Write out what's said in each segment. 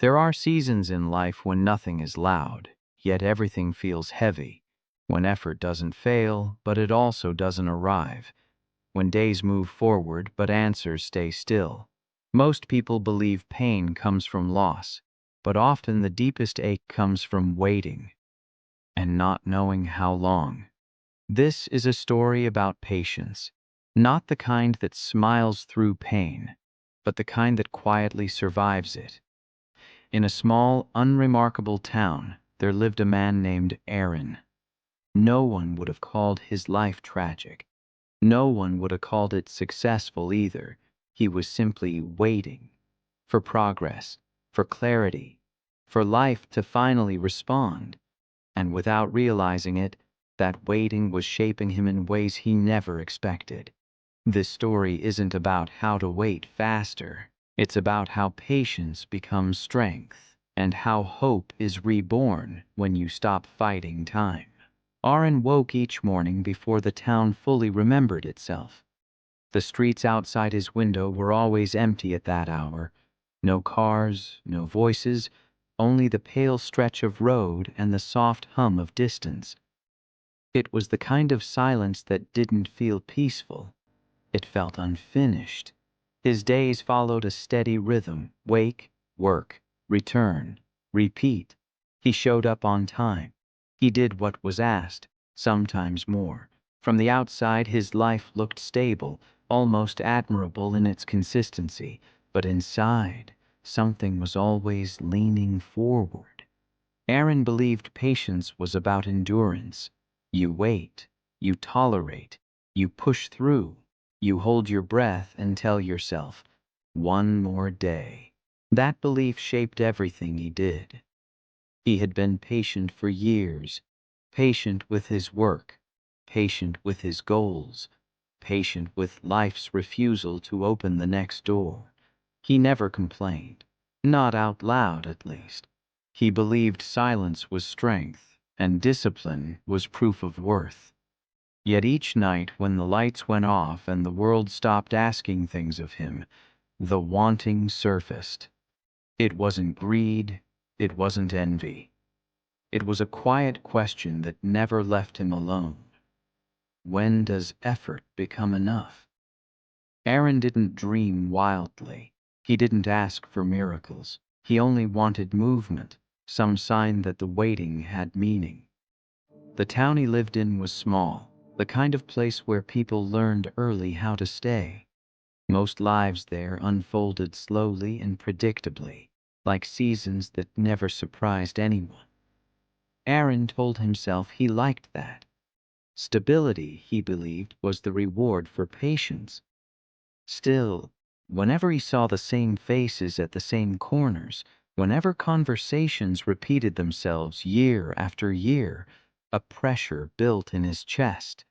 There are seasons in life when nothing is loud, yet everything feels heavy, when effort doesn't fail, but it also doesn't arrive, when days move forward, but answers stay still. Most people believe pain comes from loss, but often the deepest ache comes from waiting and not knowing how long. This is a story about patience, not the kind that smiles through pain, but the kind that quietly survives it. In a small, unremarkable town, there lived a man named Aaron. No one would have called his life tragic. No one would have called it successful either. He was simply waiting for progress, for clarity, for life to finally respond. And without realizing it, that waiting was shaping him in ways he never expected. This story isn't about how to wait faster. It's about how patience becomes strength and how hope is reborn when you stop fighting time. Aaron woke each morning before the town fully remembered itself. The streets outside his window were always empty at that hour. No cars, no voices, only the pale stretch of road and the soft hum of distance. It was the kind of silence that didn't feel peaceful. It felt unfinished. His days followed a steady rhythm: wake, work, return, repeat. He showed up on time. He did what was asked, sometimes more. From the outside, his life looked stable, almost admirable in its consistency, but inside, something was always leaning forward. Aaron believed patience was about endurance. You wait, you tolerate, you push through, you hold your breath and tell yourself, one more day. That belief shaped everything he did. He had been patient for years, patient with his work, patient with his goals, patient with life's refusal to open the next door. He never complained, not out loud at least. He believed silence was strength and discipline was proof of worth. Yet each night when the lights went off and the world stopped asking things of him, the wanting surfaced. It wasn't greed, it wasn't envy. It was a quiet question that never left him alone. When does effort become enough? Aaron didn't dream wildly. He didn't ask for miracles. He only wanted movement, some sign that the waiting had meaning. The town he lived in was small, the kind of place where people learned early how to stay. Most lives there unfolded slowly and predictably, like seasons that never surprised anyone. Aaron told himself he liked that. Stability, he believed, was the reward for patience. Still, whenever he saw the same faces at the same corners, whenever conversations repeated themselves year after year, a pressure built in his chest.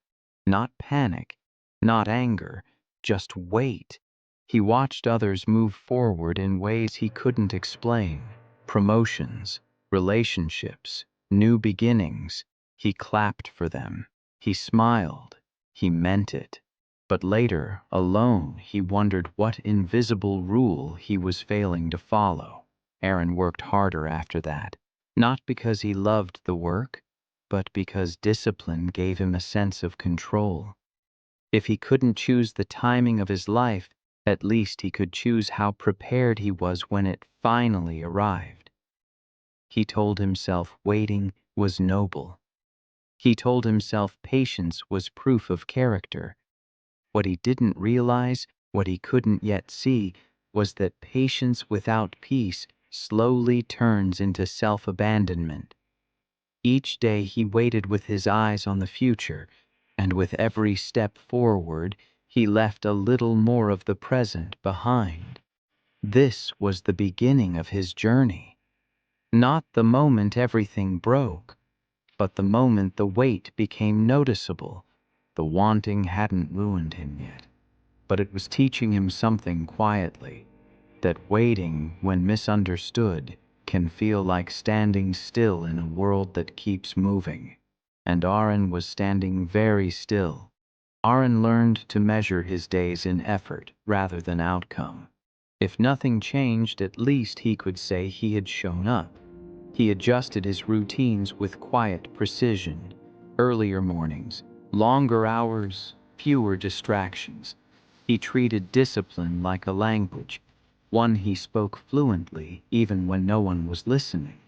Not panic, not anger, just weight. He watched others move forward in ways he couldn't explain. Promotions, relationships, new beginnings. He clapped for them. He smiled. He meant it. But later, alone, he wondered what invisible rule he was failing to follow. Aaron worked harder after that, not because he loved the work, but because discipline gave him a sense of control. If he couldn't choose the timing of his life, at least he could choose how prepared he was when it finally arrived. He told himself waiting was noble. He told himself patience was proof of character. What he didn't realize, what he couldn't yet see, was that patience without peace slowly turns into self-abandonment. Each day he waited with his eyes on the future, and with every step forward, he left a little more of the present behind. This was the beginning of his journey. Not the moment everything broke, but the moment the weight became noticeable. The wanting hadn't ruined him yet, but it was teaching him something quietly, that waiting, when misunderstood, can feel like standing still in a world that keeps moving. And Aaron was standing very still. Aaron learned to measure his days in effort rather than outcome. If nothing changed, at least he could say he had shown up. He adjusted his routines with quiet precision. Earlier mornings, longer hours, fewer distractions. He treated discipline like a language, one he spoke fluently even when no one was listening.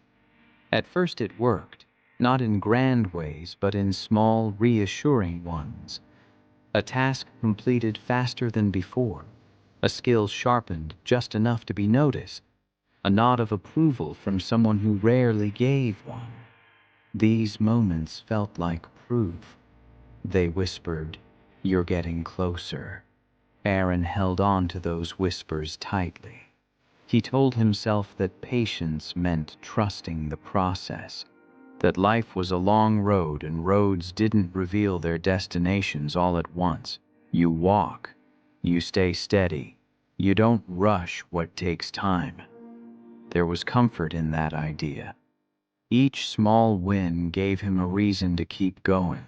At first it worked, not in grand ways but in small, reassuring ones. A task completed faster than before, a skill sharpened just enough to be noticed, a nod of approval from someone who rarely gave one. These moments felt like proof. They whispered, "You're getting closer." Aaron held on to those whispers tightly. He told himself that patience meant trusting the process, that life was a long road and roads didn't reveal their destinations all at once. You walk, you stay steady, you don't rush what takes time. There was comfort in that idea. Each small win gave him a reason to keep going,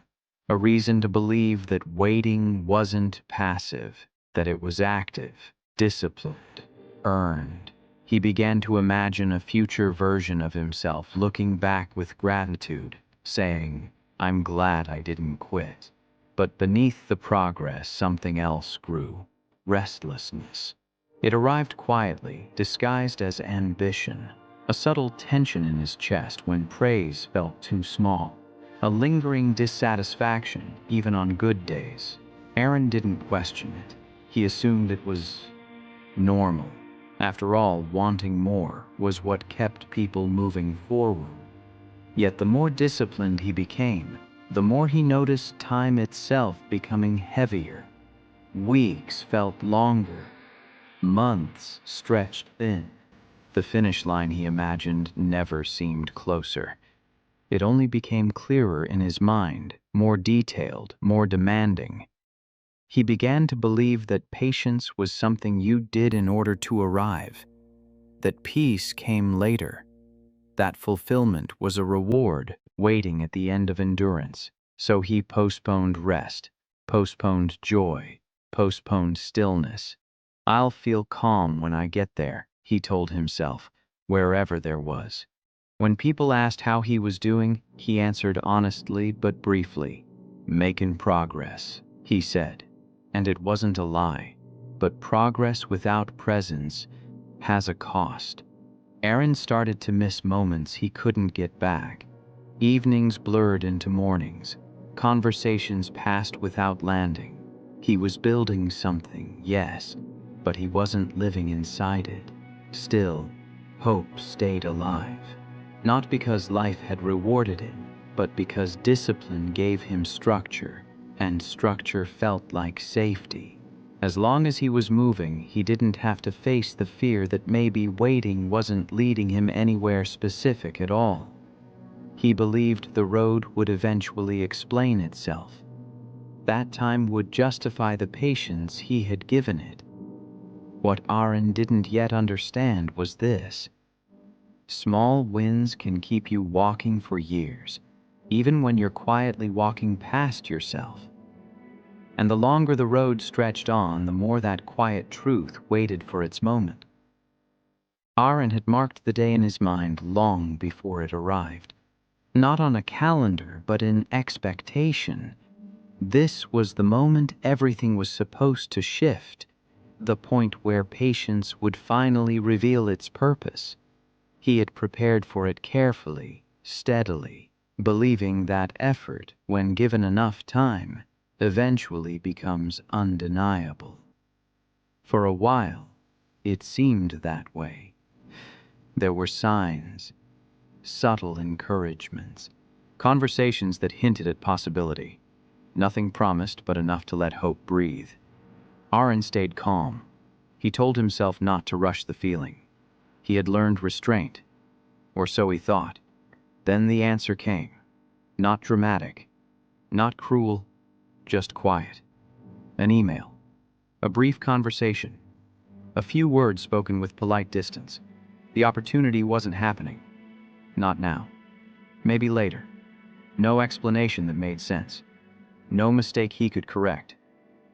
a reason to believe that waiting wasn't passive, that it was active, disciplined, earned. He began to imagine a future version of himself looking back with gratitude, saying, "I'm glad I didn't quit." But beneath the progress, something else grew: restlessness. It arrived quietly, disguised as ambition. A subtle tension in his chest when praise felt too small. A lingering dissatisfaction, even on good days. Aaron didn't question it. He assumed it was normal. After all, wanting more was what kept people moving forward. Yet the more disciplined he became, the more he noticed time itself becoming heavier. Weeks felt longer. Months stretched thin. The finish line he imagined never seemed closer. It only became clearer in his mind, more detailed, more demanding. He began to believe that patience was something you did in order to arrive, that peace came later, that fulfillment was a reward waiting at the end of endurance. So he postponed rest, postponed joy, postponed stillness. "I'll feel calm when I get there," he told himself, wherever there was. When people asked how he was doing, he answered honestly but briefly, "Making progress," he said. And it wasn't a lie. But progress without presence has a cost. Aaron started to miss moments he couldn't get back. Evenings blurred into mornings. Conversations passed without landing. He was building something, yes, but he wasn't living inside it. Still, hope stayed alive. Not because life had rewarded him, but because discipline gave him structure, and structure felt like safety. As long as he was moving, he didn't have to face the fear that maybe waiting wasn't leading him anywhere specific at all. He believed the road would eventually explain itself. That time would justify the patience he had given it. What Aaron didn't yet understand was this: small wins can keep you walking for years, even when you're quietly walking past yourself. And the longer the road stretched on, the more that quiet truth waited for its moment. Aaron had marked the day in his mind long before it arrived. Not on a calendar, but in expectation. This was the moment everything was supposed to shift, the point where patience would finally reveal its purpose. He had prepared for it carefully, steadily, believing that effort, when given enough time, eventually becomes undeniable. For a while, it seemed that way. There were signs, subtle encouragements, conversations that hinted at possibility. Nothing promised, but enough to let hope breathe. Aaron stayed calm. He told himself not to rush the feeling. He had learned restraint, or so he thought. Then the answer came. Not dramatic, not cruel, just quiet. An email. A brief conversation. A few words spoken with polite distance. The opportunity wasn't happening. Not now. Maybe later. No explanation that made sense. No mistake he could correct.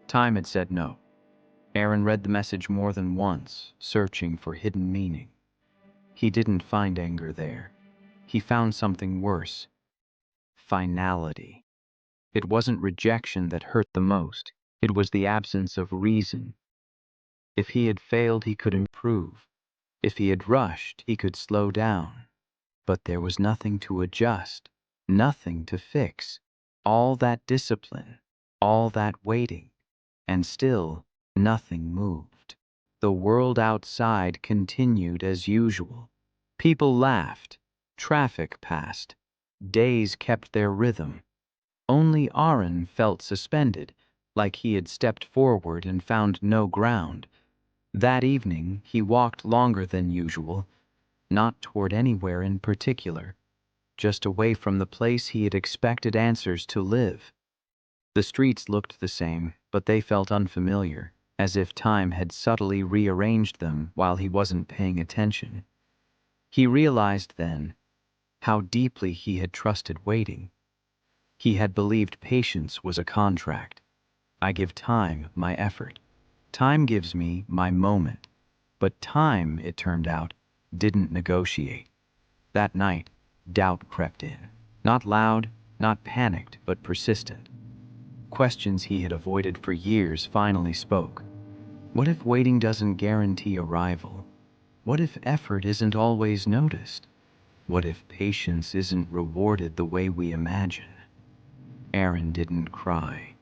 Time had said no. Aaron read the message more than once, searching for hidden meaning. He didn't find anger there. He found something worse: finality. It wasn't rejection that hurt the most. It was the absence of reason. If he had failed, he could improve. If he had rushed, he could slow down. But there was nothing to adjust, nothing to fix. All that discipline, all that waiting, and still nothing moved. The world outside continued as usual. People laughed, traffic passed, days kept their rhythm. Only Aaron felt suspended, like he had stepped forward and found no ground. That evening he walked longer than usual, not toward anywhere in particular, just away from the place he had expected answers to live. The streets looked the same, but they felt unfamiliar, as if time had subtly rearranged them while he wasn't paying attention. He realized then how deeply he had trusted waiting. He had believed patience was a contract. I give time my effort. Time gives me my moment. But time, it turned out, didn't negotiate. That night, doubt crept in. Not loud, not panicked, but persistent. Questions he had avoided for years finally spoke. What if waiting doesn't guarantee arrival? What if effort isn't always noticed? What if patience isn't rewarded the way we imagine? Aaron didn't cry.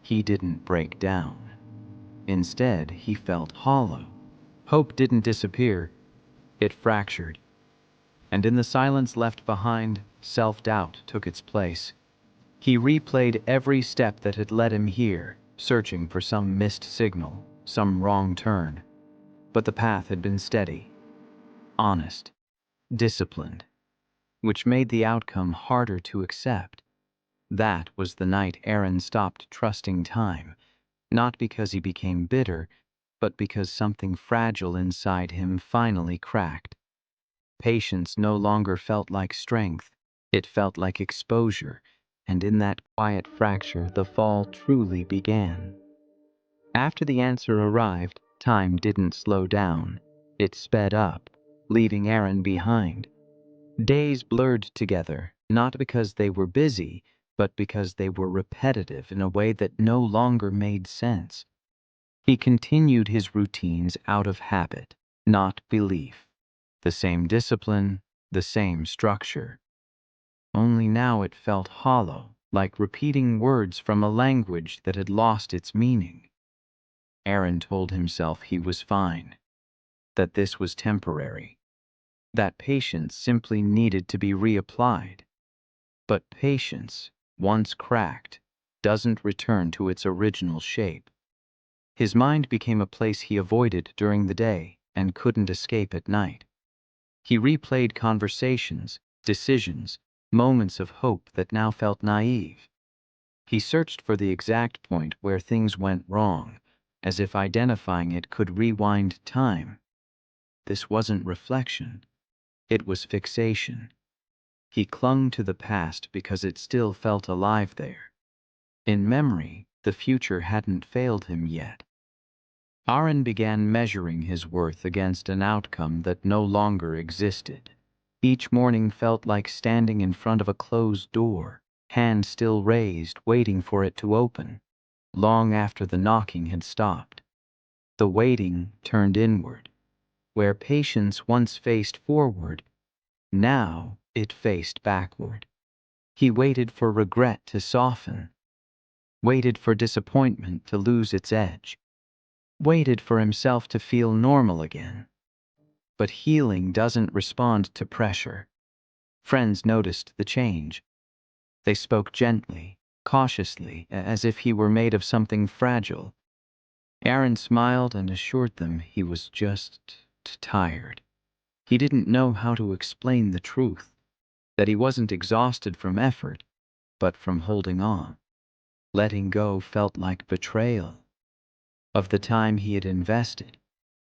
He didn't break down. Instead, he felt hollow. Hope didn't disappear. It fractured. And in the silence left behind, self-doubt took its place. He replayed every step that had led him here, searching for some missed signal, some wrong turn. But the path had been steady, honest, disciplined, which made the outcome harder to accept. That was the night Aaron stopped trusting time, not because he became bitter, but because something fragile inside him finally cracked. Patience no longer felt like strength, it felt like exposure, and in that quiet fracture the fall truly began. After the answer arrived, time didn't slow down. It sped up, leaving Aaron behind. Days blurred together, not because they were busy, but because they were repetitive in a way that no longer made sense. He continued his routines out of habit, not belief. The same discipline, the same structure. Only now it felt hollow, like repeating words from a language that had lost its meaning. Aaron told himself he was fine, that this was temporary, that patience simply needed to be reapplied. But patience, once cracked, doesn't return to its original shape. His mind became a place he avoided during the day and couldn't escape at night. He replayed conversations, decisions, moments of hope that now felt naive. He searched for the exact point where things went wrong, as if identifying it could rewind time. This wasn't reflection. It was fixation. He clung to the past because it still felt alive there. In memory, the future hadn't failed him yet. Aaron began measuring his worth against an outcome that no longer existed. Each morning felt like standing in front of a closed door, hand still raised, waiting for it to open, long after the knocking had stopped. The waiting turned inward. Where patience once faced forward, now it faced backward. He waited for regret to soften, waited for disappointment to lose its edge, waited for himself to feel normal again. But healing doesn't respond to pressure. Friends noticed the change. They spoke gently, cautiously, as if he were made of something fragile. Aaron smiled and assured them he was just tired. He didn't know how to explain the truth, that he wasn't exhausted from effort, but from holding on. Letting go felt like betrayal of the time he had invested,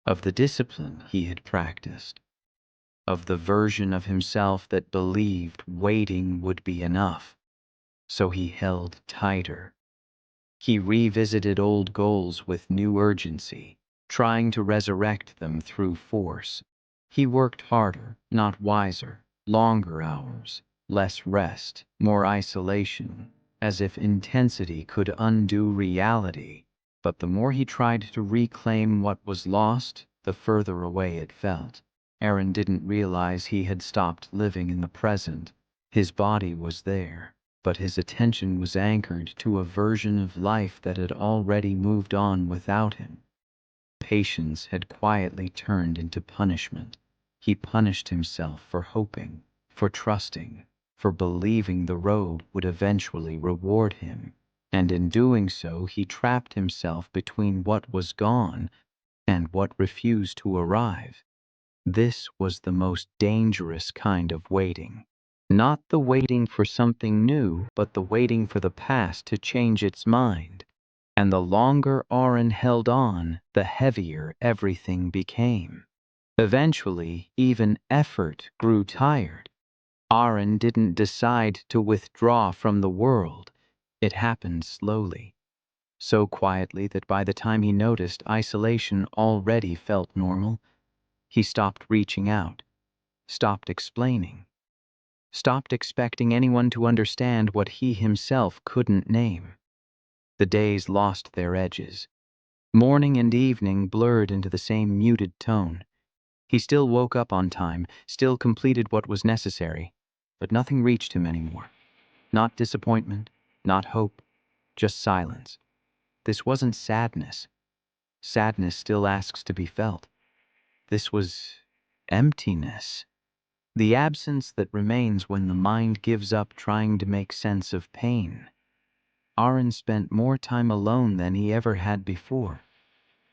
of the discipline he had practiced, of the version of himself that believed waiting would be enough. So he held tighter. He revisited old goals with new urgency, trying to resurrect them through force. He worked harder, not wiser, longer hours, less rest, more isolation, as if intensity could undo reality. But the more he tried to reclaim what was lost, the further away it felt. Aaron didn't realize he had stopped living in the present. His body was there, but his attention was anchored to a version of life that had already moved on without him. Patience had quietly turned into punishment. He punished himself for hoping, for trusting, for believing the road would eventually reward him. And in doing so, he trapped himself between what was gone and what refused to arrive. This was the most dangerous kind of waiting. Not the waiting for something new, but the waiting for the past to change its mind. And the longer Aaron held on, the heavier everything became. Eventually, even effort grew tired. Aaron didn't decide to withdraw from the world. It happened slowly, so quietly that by the time he noticed, isolation already felt normal. He stopped reaching out, stopped explaining, stopped expecting anyone to understand what he himself couldn't name. The days lost their edges. Morning and evening blurred into the same muted tone. He still woke up on time, still completed what was necessary, but nothing reached him anymore. Not disappointment, not hope, just silence. This wasn't sadness. Sadness still asks to be felt. This was emptiness. The absence that remains when the mind gives up trying to make sense of pain. Aaron spent more time alone than he ever had before.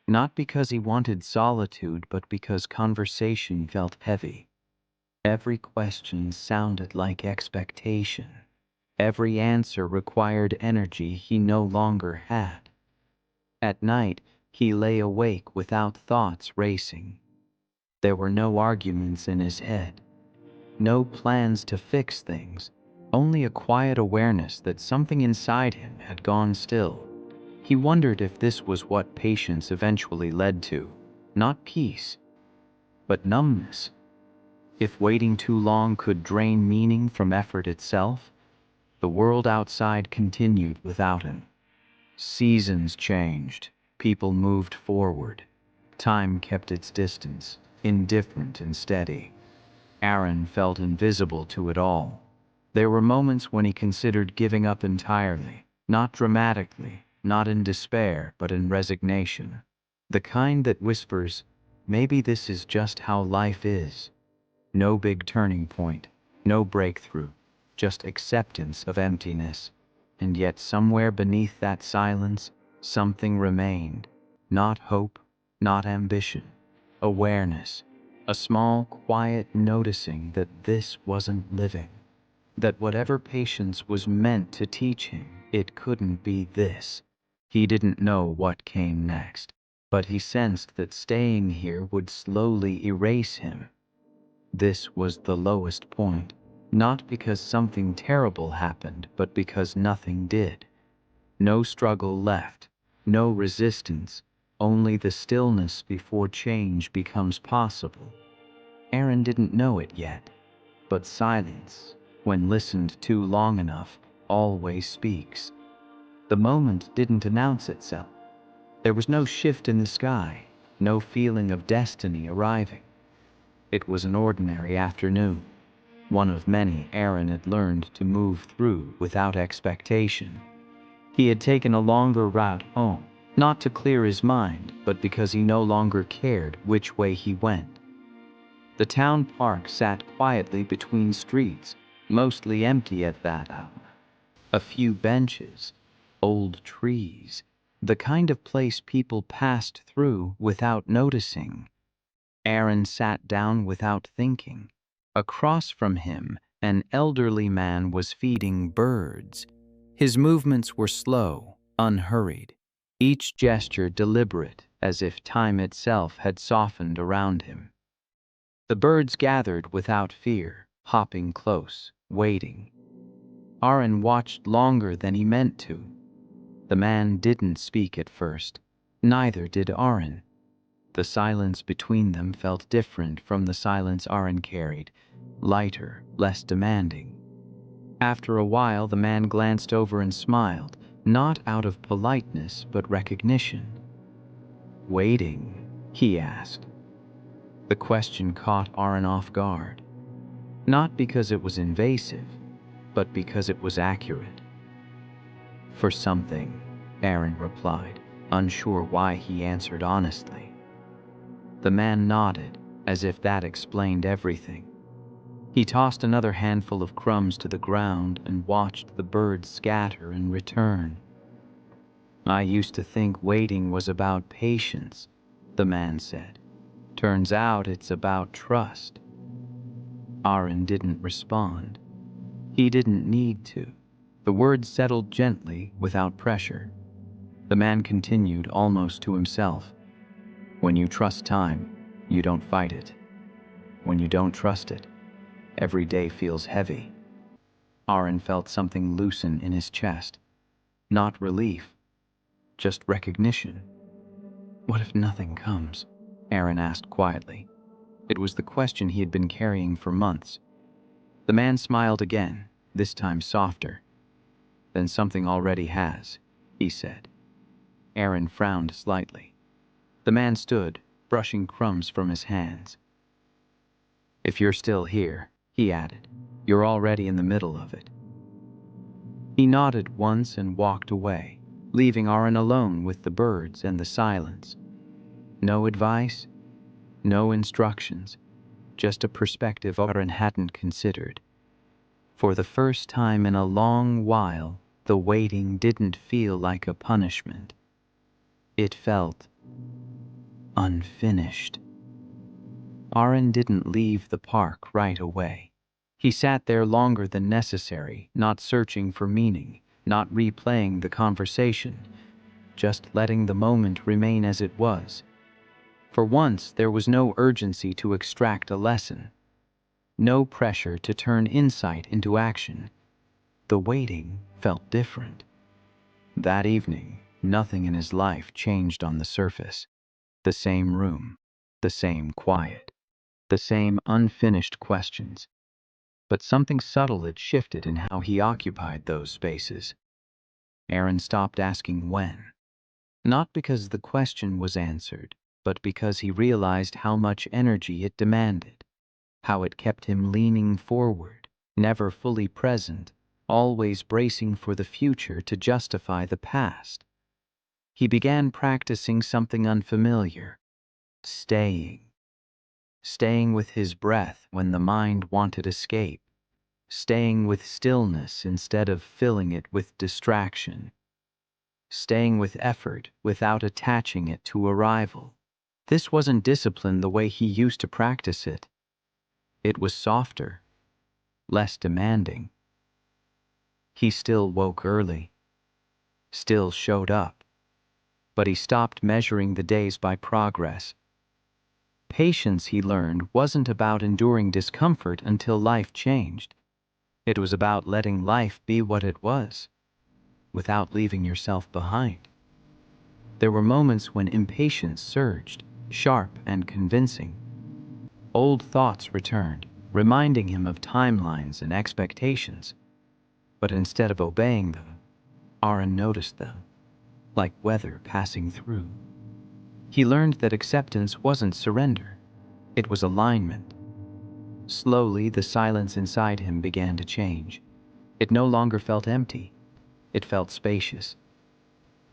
Not because he wanted solitude, but because conversation felt heavy. Every question sounded like expectation. Every answer required energy he no longer had. At night, he lay awake without thoughts racing. There were no arguments in his head, no plans to fix things, only a quiet awareness that something inside him had gone still. He wondered if this was what patience eventually led to, not peace, but numbness. If waiting too long could drain meaning from effort itself. The world outside continued without him. Seasons changed, people moved forward. Time kept its distance, indifferent and steady. Aaron felt invisible to it all. There were moments when he considered giving up entirely, not dramatically, not in despair, but in resignation. The kind that whispers, maybe this is just how life is. No big turning point, no breakthrough, just acceptance of emptiness. And yet somewhere beneath that silence, something remained. Not hope, not ambition, awareness. A small, quiet noticing that this wasn't living. That whatever patience was meant to teach him, it couldn't be this. He didn't know what came next, but he sensed that staying here would slowly erase him. This was the lowest point, not because something terrible happened, but because nothing did. No struggle left, no resistance, only the stillness before change becomes possible. Aaron didn't know it yet, but silence, when listened to long enough, always speaks. The moment didn't announce itself. There was no shift in the sky, no feeling of destiny arriving. It was an ordinary afternoon, one of many Aaron had learned to move through without expectation. He had taken a longer route home, not to clear his mind, but because he no longer cared which way he went. The town park sat quietly between streets, mostly empty at that hour. A few benches, old trees, the kind of place people passed through without noticing. Aaron sat down without thinking. Across from him, an elderly man was feeding birds. His movements were slow, unhurried, each gesture deliberate, as if time itself had softened around him. The birds gathered without fear, hopping close, waiting. Aaron watched longer than he meant to. The man didn't speak at first. Neither did Aaron. The silence between them felt different from the silence Aaron carried, lighter, less demanding. After a while, the man glanced over and smiled, not out of politeness but recognition. "Waiting?" he asked. The question caught Aaron off guard. Not because it was invasive, but because it was accurate. "For something," Aaron replied, unsure why he answered honestly. The man nodded, as if that explained everything. He tossed another handful of crumbs to the ground and watched the birds scatter and return. "I used to think waiting was about patience," the man said. "Turns out it's about trust." Aaron didn't respond. He didn't need to. The words settled gently, without pressure. The man continued, almost to himself. "When you trust time, you don't fight it. When you don't trust it, every day feels heavy." Aaron felt something loosen in his chest. Not relief, just recognition. "What if nothing comes?" Aaron asked quietly. It was the question he had been carrying for months. The man smiled again, this time softer. "Then something already has," he said. Aaron frowned slightly. The man stood, brushing crumbs from his hands. "If you're still here," he added, "you're already in the middle of it." He nodded once and walked away, leaving Aaron alone with the birds and the silence. No advice, no instructions, just a perspective Aaron hadn't considered. For the first time in a long while, the waiting didn't feel like a punishment. It felt unfinished. Aaron didn't leave the park right away. He sat there longer than necessary, not searching for meaning, not replaying the conversation, just letting the moment remain as it was. For once, there was no urgency to extract a lesson, no pressure to turn insight into action. The waiting felt different. That evening, nothing in his life changed on the surface. The same room, the same quiet, the same unfinished questions. But something subtle had shifted in how he occupied those spaces. Aaron stopped asking when. Not because the question was answered, but because he realized how much energy it demanded, how it kept him leaning forward, never fully present, always bracing for the future to justify the past. He began practicing something unfamiliar: staying. Staying with his breath when the mind wanted escape. Staying with stillness instead of filling it with distraction. Staying with effort without attaching it to arrival. This wasn't discipline the way he used to practice it. It was softer, less demanding. He still woke early, still showed up, but he stopped measuring the days by progress. Patience, he learned, wasn't about enduring discomfort until life changed. It was about letting life be what it was, without leaving yourself behind. There were moments when impatience surged, sharp and convincing. Old thoughts returned, reminding him of timelines and expectations. But instead of obeying them, Aaron noticed them, like weather passing through. He learned that acceptance wasn't surrender, it was alignment. Slowly, the silence inside him began to change. It no longer felt empty, it felt spacious.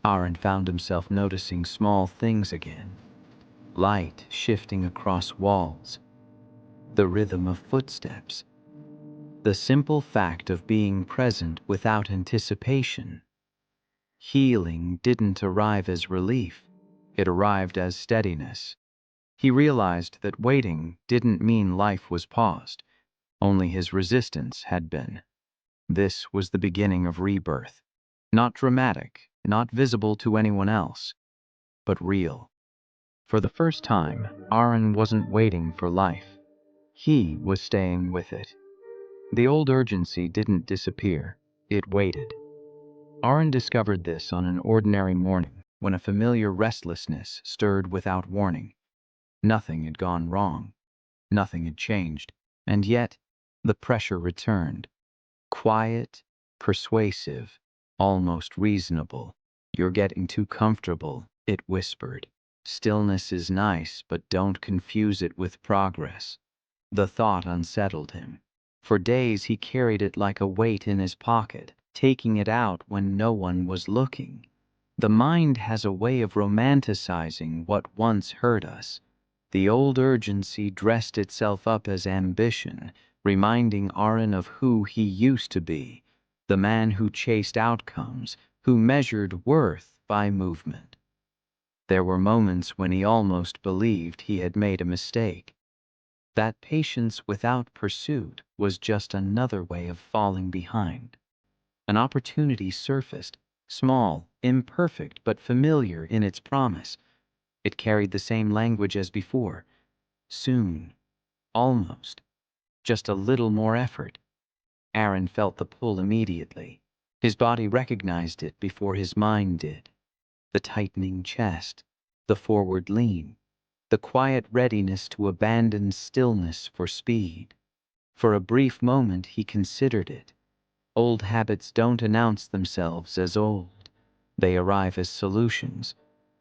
Aaron found himself noticing small things again. Light shifting across walls, the rhythm of footsteps, the simple fact of being present without anticipation. Healing didn't arrive as relief, it arrived as steadiness. He realized that waiting didn't mean life was paused, only his resistance had been. This was the beginning of rebirth. Not dramatic, not visible to anyone else, but real. For the first time, Aaron wasn't waiting for life. He was staying with it. The old urgency didn't disappear, it waited. Aaron discovered this on an ordinary morning when a familiar restlessness stirred without warning. Nothing had gone wrong. Nothing had changed. And yet, the pressure returned. Quiet, persuasive, almost reasonable. "You're getting too comfortable," it whispered. "Stillness is nice, but don't confuse it with progress." The thought unsettled him. For days he carried it like a weight in his pocket, taking it out when no one was looking. The mind has a way of romanticizing what once hurt us. The old urgency dressed itself up as ambition, reminding Aaron of who he used to be, the man who chased outcomes, who measured worth by movement. There were moments when he almost believed he had made a mistake. That patience without pursuit was just another way of falling behind. An opportunity surfaced, small, imperfect, but familiar in its promise. It carried the same language as before. Soon, almost, just a little more effort. Aaron felt the pull immediately. His body recognized it before his mind did. The tightening chest, the forward lean, the quiet readiness to abandon stillness for speed. For a brief moment he considered it. Old habits don't announce themselves as old. They arrive as solutions.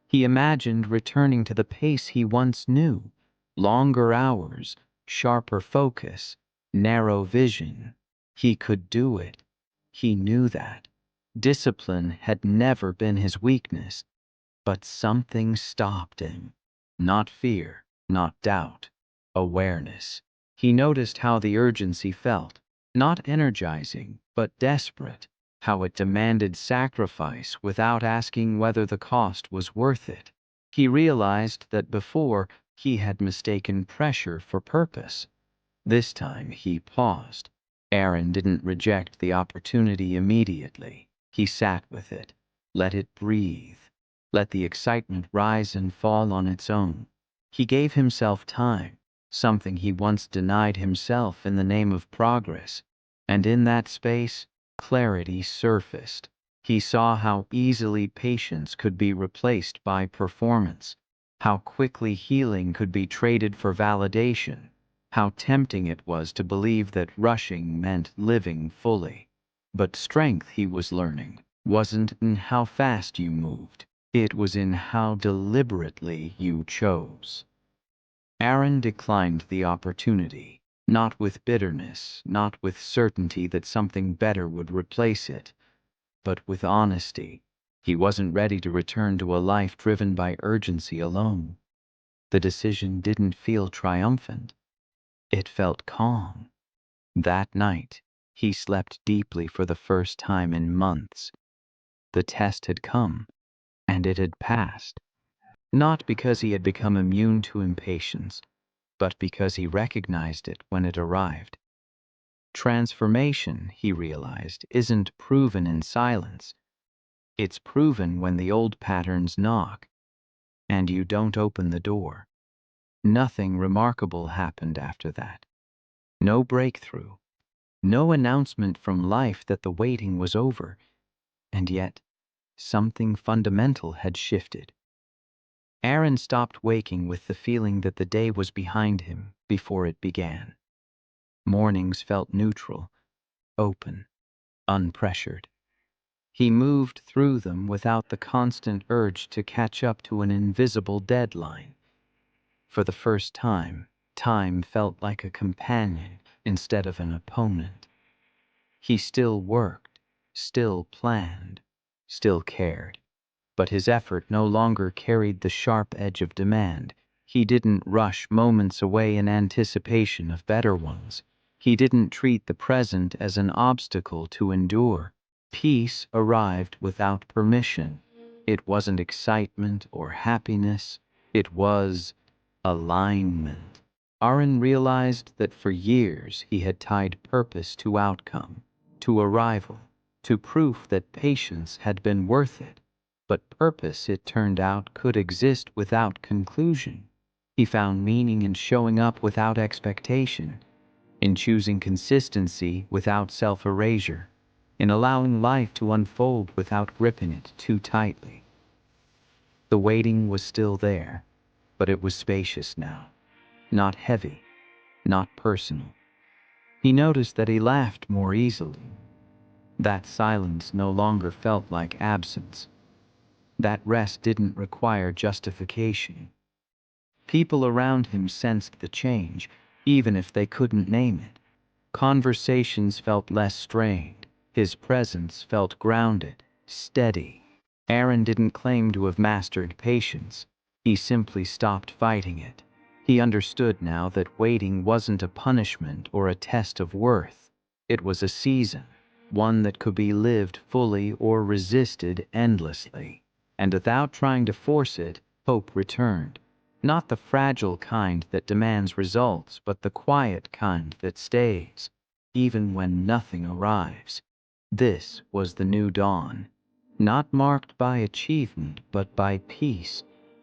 He imagined returning to the pace he once knew. Longer hours, sharper focus, narrow vision. He could do it. He knew that. Discipline had never been his weakness. But something stopped him. Not fear, not doubt. Awareness. He noticed how the urgency felt. Not energizing, but desperate. How it demanded sacrifice without asking whether the cost was worth it. He realized that before, he had mistaken pressure for purpose. This time he paused. Aaron didn't reject the opportunity immediately. He sat with it. Let it breathe. Let the excitement rise and fall on its own. He gave himself time, something he once denied himself in the name of progress. And in that space, clarity surfaced. He saw how easily patience could be replaced by performance, how quickly healing could be traded for validation, how tempting it was to believe that rushing meant living fully. But strength, he was learning, wasn't in how fast you moved. It was in how deliberately you chose. Aaron declined the opportunity, not with bitterness, not with certainty that something better would replace it, but with honesty. He wasn't ready to return to a life driven by urgency alone. The decision didn't feel triumphant. It felt calm. That night, he slept deeply for the first time in months. The test had come, and it had passed. Not because he had become immune to impatience, but because he recognized it when it arrived. Transformation, he realized, isn't proven in silence. It's proven when the old patterns knock, and you don't open the door. Nothing remarkable happened after that. No breakthrough. No announcement from life that the waiting was over. And yet, something fundamental had shifted. Aaron stopped waking with the feeling that the day was behind him before it began. Mornings felt neutral, open, unpressured. He moved through them without the constant urge to catch up to an invisible deadline. For the first time, time felt like a companion instead of an opponent. He still worked, still planned, still cared. But his effort no longer carried the sharp edge of demand. He didn't rush moments away in anticipation of better ones. He didn't treat the present as an obstacle to endure. Peace arrived without permission. It wasn't excitement or happiness. It was alignment. Aaron realized that for years he had tied purpose to outcome, to arrival, to proof that patience had been worth it. But purpose, it turned out, could exist without conclusion. He found meaning in showing up without expectation, in choosing consistency without self-erasure. in allowing life to unfold without gripping it too tightly. The waiting was still there, but it was spacious now, not heavy, not personal. He noticed that he laughed more easily. That silence no longer felt like absence. That rest didn't require justification. People around him sensed the change, even if they couldn't name it. Conversations felt less strained. His presence felt grounded, steady. Aaron didn't claim to have mastered patience. He simply stopped fighting it. He understood now that waiting wasn't a punishment or a test of worth. It was a season, one that could be lived fully or resisted endlessly. And without trying to force it, hope returned. Not the fragile kind that demands results, but the quiet kind that stays, even when nothing arrives. This was the new dawn, not marked by achievement, but by peace.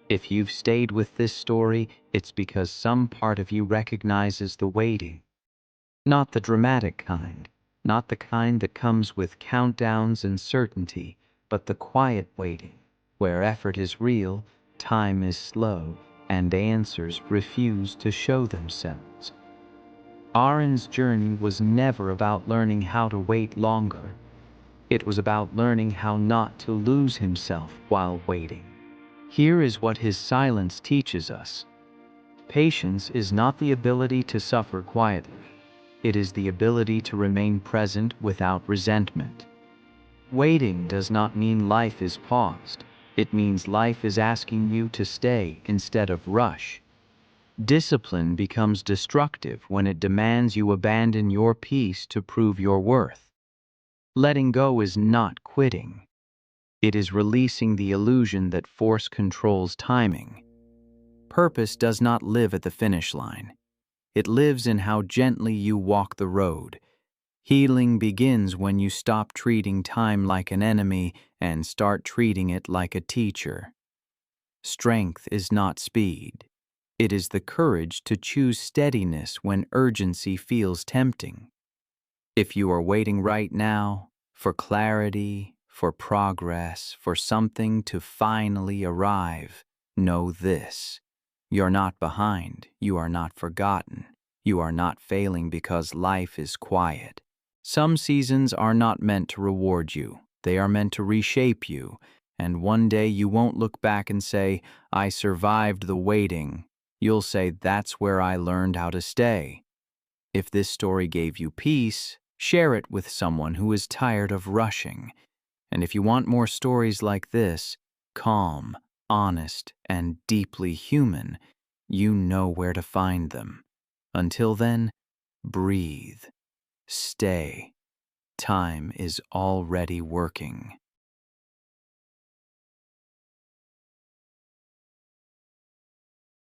If you've stayed with this story, it's because some part of you recognizes the waiting. Not the dramatic kind, not the kind that comes with countdowns and certainty, but the quiet waiting, where effort is real, time is slow, and answers refuse to show themselves. Aaron's journey was never about learning how to wait longer. It was about learning how not to lose himself while waiting. Here is what his silence teaches us. Patience is not the ability to suffer quietly. It is the ability to remain present without resentment. Waiting does not mean life is paused. It means life is asking you to stay instead of rush. Discipline becomes destructive when it demands you abandon your peace to prove your worth. Letting go is not quitting. It is releasing the illusion that force controls timing. Purpose does not live at the finish line. It lives in how gently you walk the road. Healing begins when you stop treating time like an enemy and start treating it like a teacher. Strength is not speed. It is the courage to choose steadiness when urgency feels tempting. If you are waiting right now for clarity, for progress, for something to finally arrive, know this. You're not behind. You are not forgotten. You are not failing because life is quiet. Some seasons are not meant to reward you. They are meant to reshape you. And one day you won't look back and say, I survived the waiting. You'll say, that's where I learned how to stay. If this story gave you peace, share it with someone who is tired of rushing. And if you want more stories like this, calm, honest, and deeply human, you know where to find them. Until then, breathe. Stay. Time is already working.